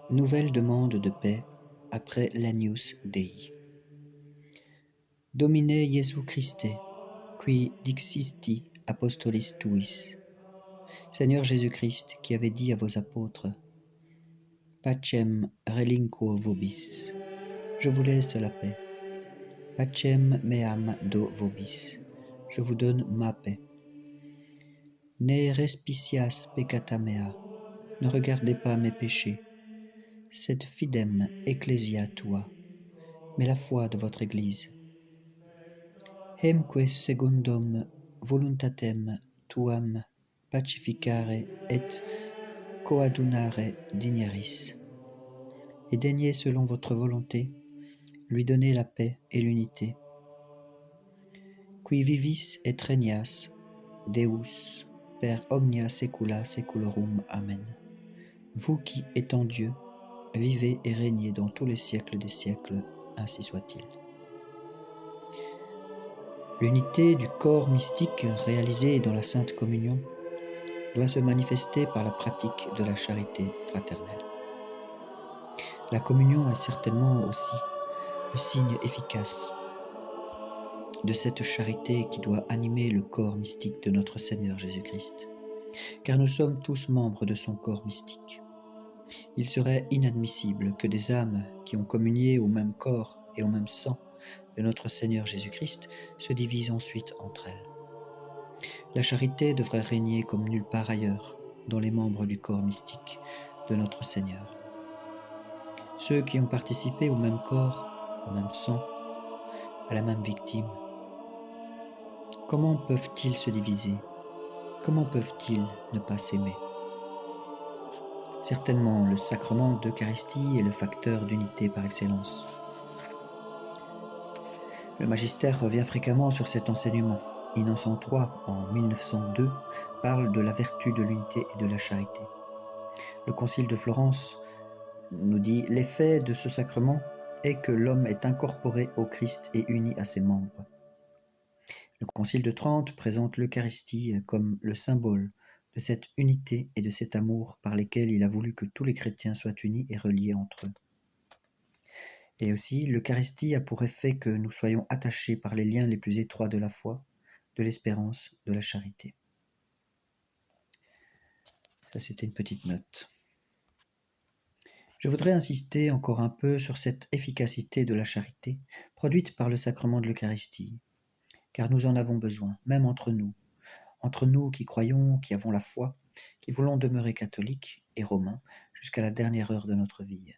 Nouvelle demande de paix après l'Agnus Dei. Domine Iesu Christe, qui dixisti apostolis tuis. Seigneur Jésus-Christ, qui avait dit à vos apôtres, Pacem relinquo vobis, je vous laisse la paix. Pacem meam do vobis, je vous donne ma paix. Ne respicias peccata mea, ne regardez pas mes péchés. Sed fidem ecclesia tua, mais la foi de votre Église. Hemque secundum voluntatem tuam pacificare et coadunare dignaris. Et daignez selon votre volonté lui donner la paix et l'unité. Qui vivis et regnas Deus per omnia saecula saeculorum. Amen. Vous qui, étant Dieu, vivez et régnez dans tous les siècles des siècles, ainsi soit-il. L'unité du corps mystique réalisée dans la Sainte Communion doit se manifester par la pratique de la charité fraternelle. La communion est certainement aussi le signe efficace de cette charité qui doit animer le corps mystique de notre Seigneur Jésus-Christ, car nous sommes tous membres de son corps mystique. Il serait inadmissible que des âmes qui ont communié au même corps et au même sang de notre Seigneur Jésus-Christ se divisent ensuite entre elles. La charité devrait régner comme nulle part ailleurs dans les membres du corps mystique de notre Seigneur. Ceux qui ont participé au même corps, au même sang, à la même victime, comment peuvent-ils se diviser? Comment peuvent-ils ne pas s'aimer? Certainement, le sacrement d'Eucharistie est le facteur d'unité par excellence. Le magistère revient fréquemment sur cet enseignement. Innocent III, en 1902, parle de la vertu de l'unité et de la charité. Le Concile de Florence nous dit « L'effet de ce sacrement est que l'homme est incorporé au Christ et uni à ses membres. » Le Concile de Trente présente l'Eucharistie comme le symbole de cette unité et de cet amour par lesquels il a voulu que tous les chrétiens soient unis et reliés entre eux. Et aussi, l'Eucharistie a pour effet que nous soyons attachés par les liens les plus étroits de la foi, de l'espérance, de la charité. Ça, c'était une petite note. Je voudrais insister encore un peu sur cette efficacité de la charité produite par le sacrement de l'Eucharistie, car nous en avons besoin, même entre nous qui croyons, qui avons la foi, qui voulons demeurer catholiques et romains jusqu'à la dernière heure de notre vie.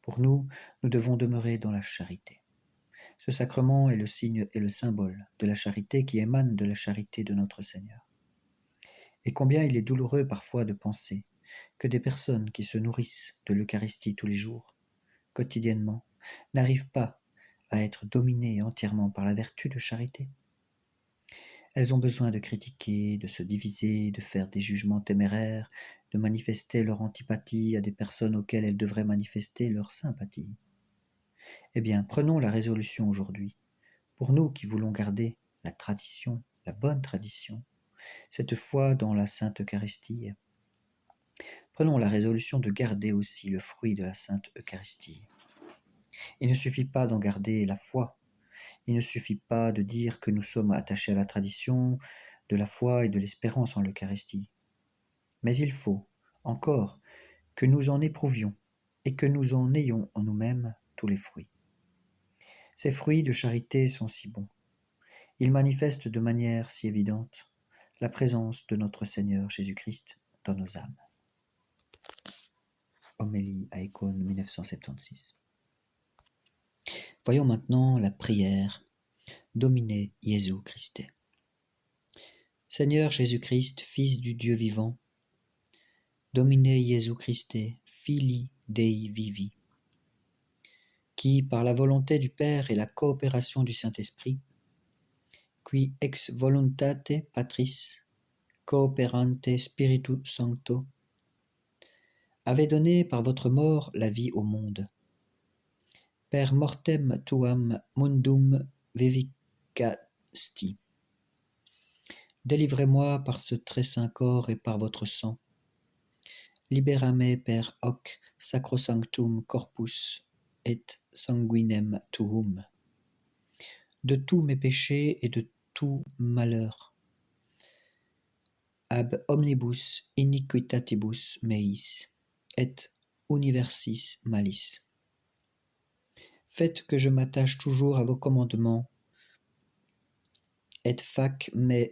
Pour nous, nous devons demeurer dans la charité. Ce sacrement est le signe et le symbole de la charité qui émane de la charité de notre Seigneur. Et combien il est douloureux parfois de penser que des personnes qui se nourrissent de l'Eucharistie tous les jours, quotidiennement, n'arrivent pas à être dominées entièrement par la vertu de charité. Elles ont besoin de critiquer, de se diviser, de faire des jugements téméraires, de manifester leur antipathie à des personnes auxquelles elles devraient manifester leur sympathie. Eh bien, prenons la résolution aujourd'hui, pour nous qui voulons garder la tradition, la bonne tradition, cette foi dans la Sainte Eucharistie. Prenons la résolution de garder aussi le fruit de la Sainte Eucharistie. Il ne suffit pas d'en garder la foi, il ne suffit pas de dire que nous sommes attachés à la tradition, de la foi et de l'espérance en l'Eucharistie. Mais il faut, encore, que nous en éprouvions et que nous en ayons en nous-mêmes tous les fruits. Ces fruits de charité sont si bons. Ils manifestent de manière si évidente la présence de notre Seigneur Jésus-Christ dans nos âmes. Homélie à Écône 1976. Voyons maintenant la prière Domine Iesu Christe. Seigneur Jésus-Christ, Fils du Dieu vivant, Domine Iesu Christe, Filii Dei vivi, qui, par la volonté du Père et la coopération du Saint-Esprit, qui ex voluntate Patris, cooperante Spiritu Sancto, avez donné par votre mort la vie au monde. Per mortem tuam mundum vivicasti. Délivrez-moi par ce très saint corps et par votre sang, liberame per hoc sacrosanctum corpus et sanguinem tuum, de tous mes péchés et de tout malheur, ab omnibus iniquitatibus meis et universis malis. Faites que je m'attache toujours à vos commandements, et fac me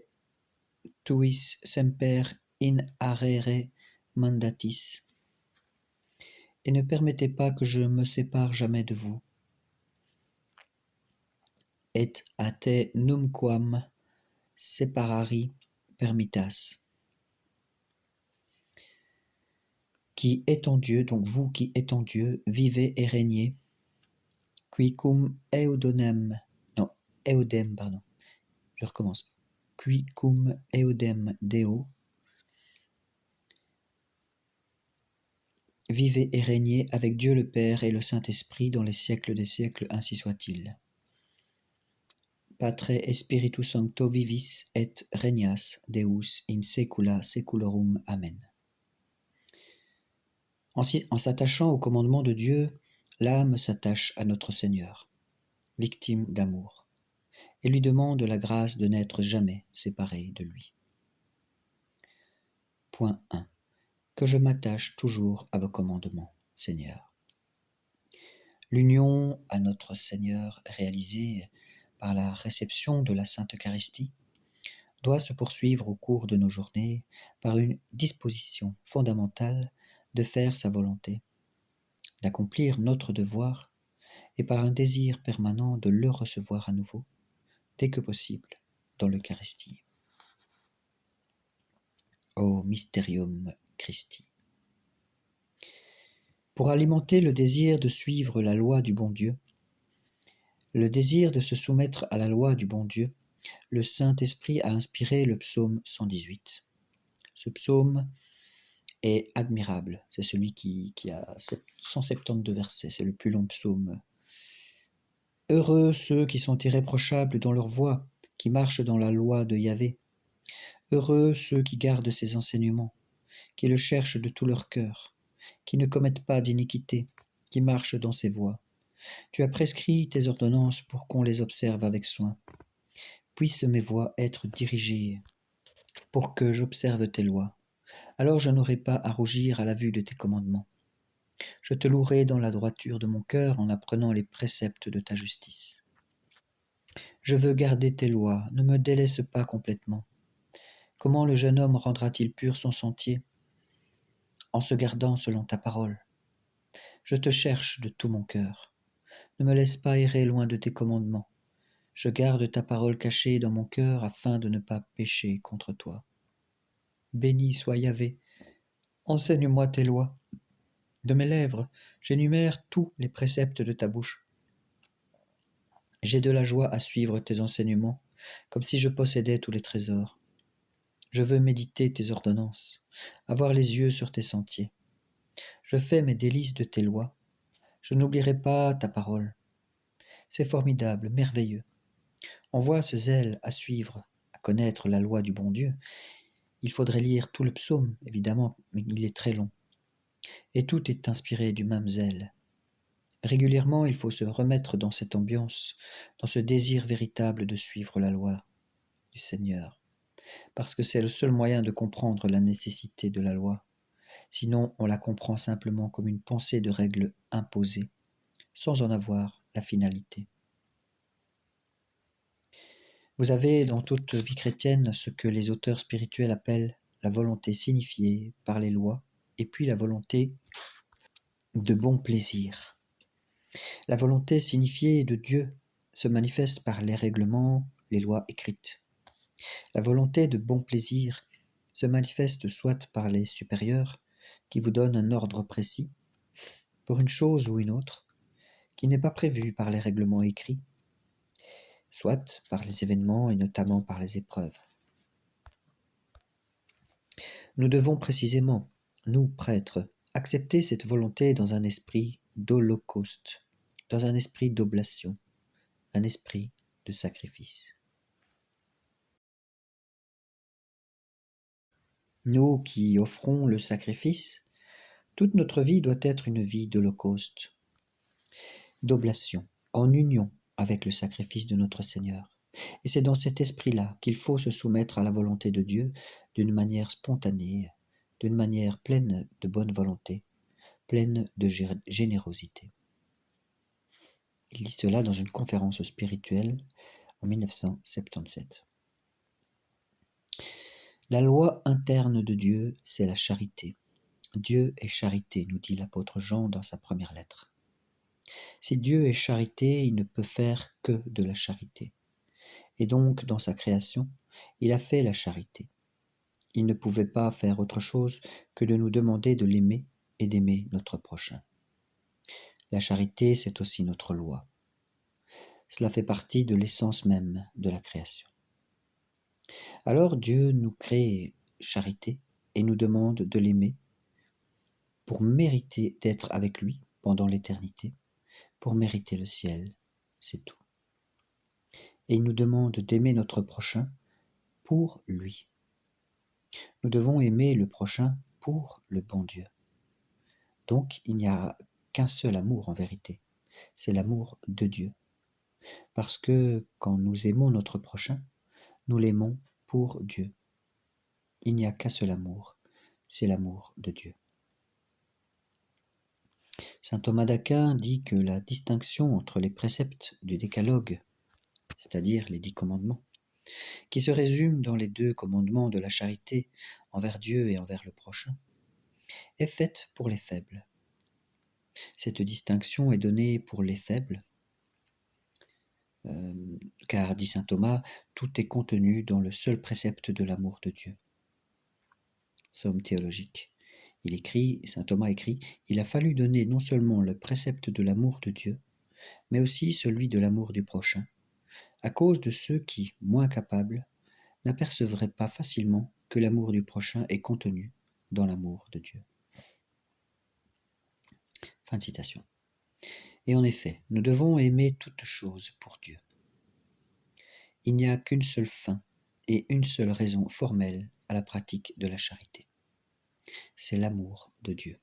tuis semper in arrere mandatis, et ne permettez pas que je me sépare jamais de vous. Et a te numquam separari permittas. Qui étant Dieu, donc vous qui étant Dieu, vivez et régnez, quicum eudem, je recommence, quicum eudem Deo, vivez et régnez avec Dieu le Père et le Saint-Esprit dans les siècles des siècles, ainsi soit-il. Patre Spiritus Sancto vivis et regnas Deus in saecula saeculorum. Amen. En s'attachant au commandement de Dieu, l'âme s'attache à notre Seigneur, victime d'amour, et lui demande la grâce de n'être jamais séparée de lui. Point 1. Que je m'attache toujours à vos commandements, Seigneur. L'union à notre Seigneur réalisée par la réception de la Sainte Eucharistie doit se poursuivre au cours de nos journées par une disposition fondamentale de faire sa volonté, d'accomplir notre devoir et par un désir permanent de le recevoir à nouveau, dès que possible, dans l'Eucharistie. Ô Mysterium Christi. Pour alimenter le désir de suivre la loi du bon Dieu, le désir de se soumettre à la loi du bon Dieu, le Saint-Esprit a inspiré le psaume 118. Ce psaume est admirable, c'est celui qui a 172 versets, c'est le plus long psaume. Heureux ceux qui sont irréprochables dans leur voie, qui marchent dans la loi de Yahvé. Heureux ceux qui gardent ses enseignements, qui le cherchent de tout leur cœur, qui ne commettent pas d'iniquité, qui marchent dans ses voies. Tu as prescrit tes ordonnances pour qu'on les observe avec soin. Puissent mes voies être dirigées pour que j'observe tes lois. Alors je n'aurai pas à rougir à la vue de tes commandements. Je te louerai dans la droiture de mon cœur en apprenant les préceptes de ta justice. Je veux garder tes lois, ne me délaisse pas complètement. Comment le jeune homme rendra-t-il pur son sentier? En se gardant selon ta parole. Je te cherche de tout mon cœur. Ne me laisse pas errer loin de tes commandements. Je garde ta parole cachée dans mon cœur afin de ne pas pécher contre toi. Béni soit Yahvé, enseigne-moi tes lois. De mes lèvres, j'énumère tous les préceptes de ta bouche. J'ai de la joie à suivre tes enseignements, comme si je possédais tous les trésors. Je veux méditer tes ordonnances, avoir les yeux sur tes sentiers. Je fais mes délices de tes lois. Je n'oublierai pas ta parole. C'est formidable, merveilleux. On voit ce zèle à suivre, à connaître la loi du bon Dieu. Il faudrait lire tout le psaume, évidemment, mais il est très long. Et tout est inspiré du même zèle. Régulièrement, il faut se remettre dans cette ambiance, dans ce désir véritable de suivre la loi du Seigneur, parce que c'est le seul moyen de comprendre la nécessité de la loi. Sinon, on la comprend simplement comme une pensée de règles imposées, sans en avoir la finalité. Vous avez dans toute vie chrétienne ce que les auteurs spirituels appellent la volonté signifiée par les lois, et puis la volonté de bon plaisir. La volonté signifiée de Dieu se manifeste par les règlements, les lois écrites. La volonté de bon plaisir se manifeste soit par les supérieurs, qui vous donnent un ordre précis, pour une chose ou une autre, qui n'est pas prévue par les règlements écrits, soit par les événements et notamment par les épreuves. Nous devons précisément, nous prêtres, accepter cette volonté dans un esprit d'holocauste, dans un esprit d'oblation, un esprit de sacrifice. Nous qui offrons le sacrifice, Toute notre vie doit être une vie d'holocauste, d'oblation, en union avec le sacrifice de notre Seigneur. Et c'est dans cet esprit-là qu'il faut se soumettre à la volonté de Dieu d'une manière spontanée, d'une manière pleine de bonne volonté, pleine de générosité. Il dit cela dans une conférence spirituelle en 1977. La loi interne de Dieu, c'est la charité. Dieu est charité, nous dit l'apôtre Jean dans sa première lettre. Si Dieu est charité, il ne peut faire que de la charité. Et donc, dans sa création, il a fait la charité. Il ne pouvait pas faire autre chose que de nous demander de l'aimer et d'aimer notre prochain. La charité, c'est aussi notre loi. Cela fait partie de l'essence même de la création. Alors Dieu nous crée charité et nous demande de l'aimer pour mériter d'être avec lui pendant l'éternité, pour mériter le ciel, c'est tout. Et il nous demande d'aimer notre prochain pour lui. Nous devons aimer le prochain pour le bon Dieu. Donc il n'y a qu'un seul amour en vérité, c'est l'amour de Dieu. Parce que quand nous aimons notre prochain, nous l'aimons pour Dieu. Il n'y a qu'un seul amour, c'est l'amour de Dieu. Saint Thomas d'Aquin dit que la distinction entre les préceptes du décalogue, c'est-à-dire les 10 commandements, qui se résument dans les 2 commandements de la charité envers Dieu et envers le prochain, est faite pour les faibles. Cette distinction est donnée pour les faibles, car, dit saint Thomas, tout est contenu dans le seul précepte de l'amour de Dieu. Somme théologique. Saint Thomas écrit, il a fallu donner non seulement le précepte de l'amour de Dieu, mais aussi celui de l'amour du prochain, à cause de ceux qui, moins capables, n'apercevraient pas facilement que l'amour du prochain est contenu dans l'amour de Dieu. Fin de citation. Et en effet, nous devons aimer toutes choses pour Dieu. Il n'y a qu'une seule fin et une seule raison formelle à la pratique de la charité. C'est l'amour de Dieu.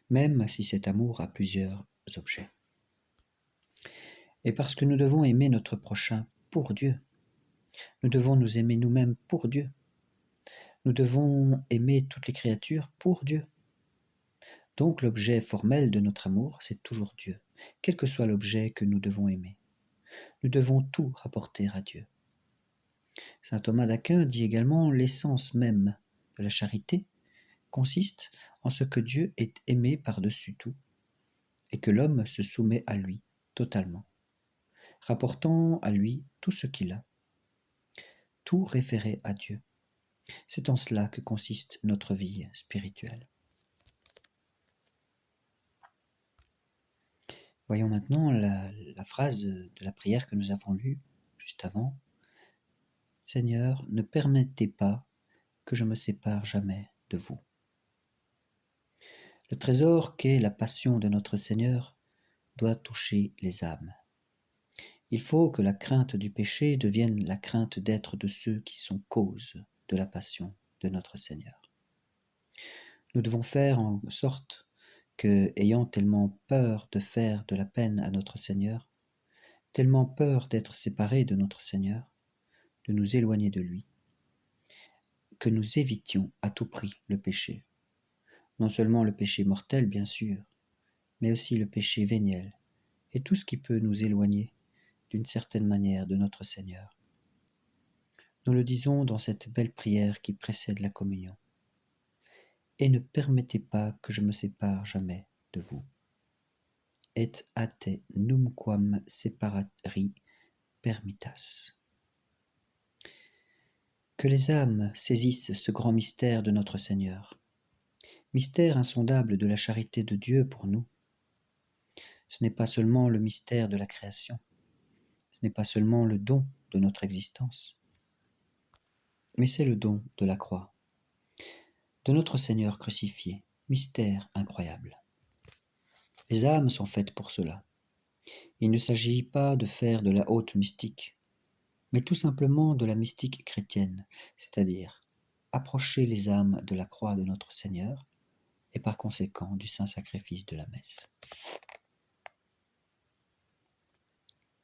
Même si cet amour a plusieurs objets. Et parce que nous devons aimer notre prochain pour Dieu, nous devons nous aimer nous-mêmes pour Dieu. Nous devons aimer toutes les créatures pour Dieu. Donc l'objet formel de notre amour, c'est toujours Dieu, quel que soit l'objet que nous devons aimer. Nous devons tout rapporter à Dieu. Saint Thomas d'Aquin dit également l'essence même de la charité consiste en ce que Dieu est aimé par-dessus tout et que l'homme se soumet à lui totalement, rapportant à lui tout ce qu'il a, tout référé à Dieu. C'est en cela que consiste notre vie spirituelle. Voyons maintenant la phrase de la prière que nous avons lue juste avant. Seigneur, ne permettez pas que je me sépare jamais de vous. Le trésor qu'est la passion de notre Seigneur doit toucher les âmes. Il faut que la crainte du péché devienne la crainte d'être de ceux qui sont cause de la passion de notre Seigneur. Nous devons faire en sorte que, ayant tellement peur de faire de la peine à notre Seigneur, tellement peur d'être séparés de notre Seigneur, de nous éloigner de lui, que nous évitions à tout prix le péché. Non seulement le péché mortel, bien sûr, mais aussi le péché véniel, et tout ce qui peut nous éloigner d'une certaine manière de notre Seigneur. Nous le disons dans cette belle prière qui précède la communion. Et ne permettez pas que je me sépare jamais de vous. Et a te numquam separari permittas. Que les âmes saisissent ce grand mystère de notre Seigneur, mystère insondable de la charité de Dieu pour nous. Ce n'est pas seulement le mystère de la création, ce n'est pas seulement le don de notre existence, mais c'est le don de la croix, de notre Seigneur crucifié, mystère incroyable. Les âmes sont faites pour cela. Il ne s'agit pas de faire de la haute mystique, mais tout simplement de la mystique chrétienne, c'est-à-dire approcher les âmes de la croix de notre Seigneur et par conséquent du saint sacrifice de la messe.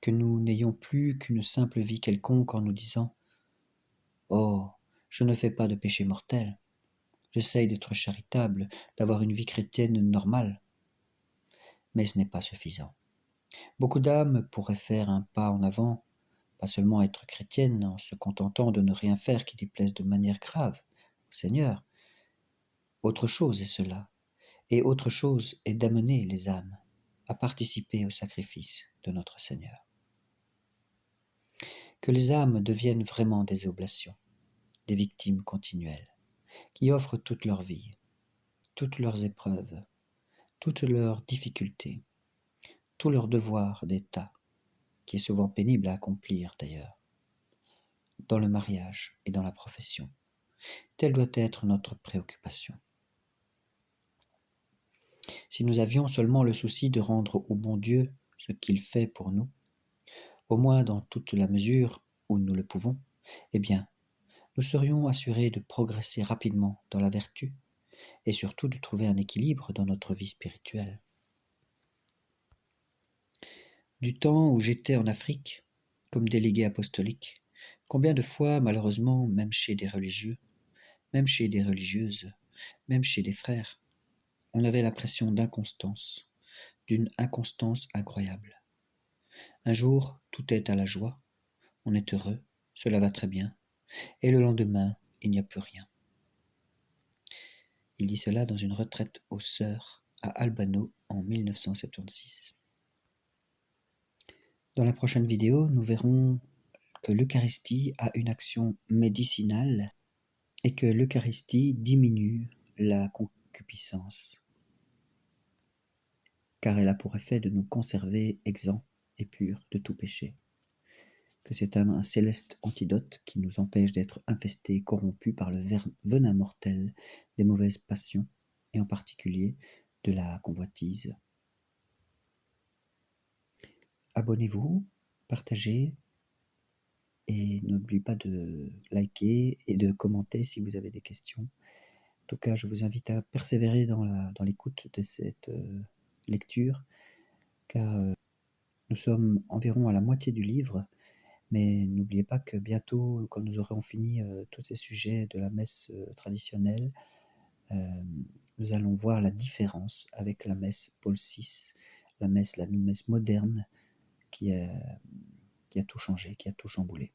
Que nous n'ayons plus qu'une simple vie quelconque en nous disant « Oh, je ne fais pas de péché mortel, j'essaye d'être charitable, d'avoir une vie chrétienne normale. » Mais ce n'est pas suffisant. Beaucoup d'âmes pourraient faire un pas en avant, pas seulement être chrétiennes en se contentant de ne rien faire qui déplaise de manière grave au Seigneur. Autre chose est cela, et autre chose est d'amener les âmes à participer au sacrifice de notre Seigneur. Que les âmes deviennent vraiment des oblations, des victimes continuelles, qui offrent toute leur vie, toutes leurs épreuves, toutes leurs difficultés, tout leur devoir d'état, qui est souvent pénible à accomplir d'ailleurs, dans le mariage et dans la profession. Telle doit être notre préoccupation. Si nous avions seulement le souci de rendre au bon Dieu ce qu'il fait pour nous, au moins dans toute la mesure où nous le pouvons, eh bien, nous serions assurés de progresser rapidement dans la vertu et surtout de trouver un équilibre dans notre vie spirituelle. Du temps où j'étais en Afrique, comme délégué apostolique, combien de fois, malheureusement, même chez des religieux, même chez des religieuses, même chez des frères, on avait l'impression d'inconstance, d'une inconstance incroyable. Un jour, tout est à la joie, on est heureux, cela va très bien, et le lendemain, il n'y a plus rien. Il dit cela dans une retraite aux Sœurs à Albano en 1976. Dans la prochaine vidéo, nous verrons que l'Eucharistie a une action médicinale et que l'Eucharistie diminue la concupiscence, car elle a pour effet de nous conserver exempts et purs de tout péché, que c'est un céleste antidote qui nous empêche d'être infestés et corrompus par le venin mortel des mauvaises passions, et en particulier de la convoitise. Abonnez-vous, partagez, et n'oubliez pas de liker et de commenter si vous avez des questions. En tout cas, je vous invite à persévérer dans l'écoute de cette lecture, car nous sommes environ à la moitié du livre, mais n'oubliez pas que bientôt, quand nous aurons fini tous ces sujets de la messe traditionnelle, nous allons voir la différence avec la messe Paul VI, la messe moderne, qui a tout changé, qui a tout chamboulé.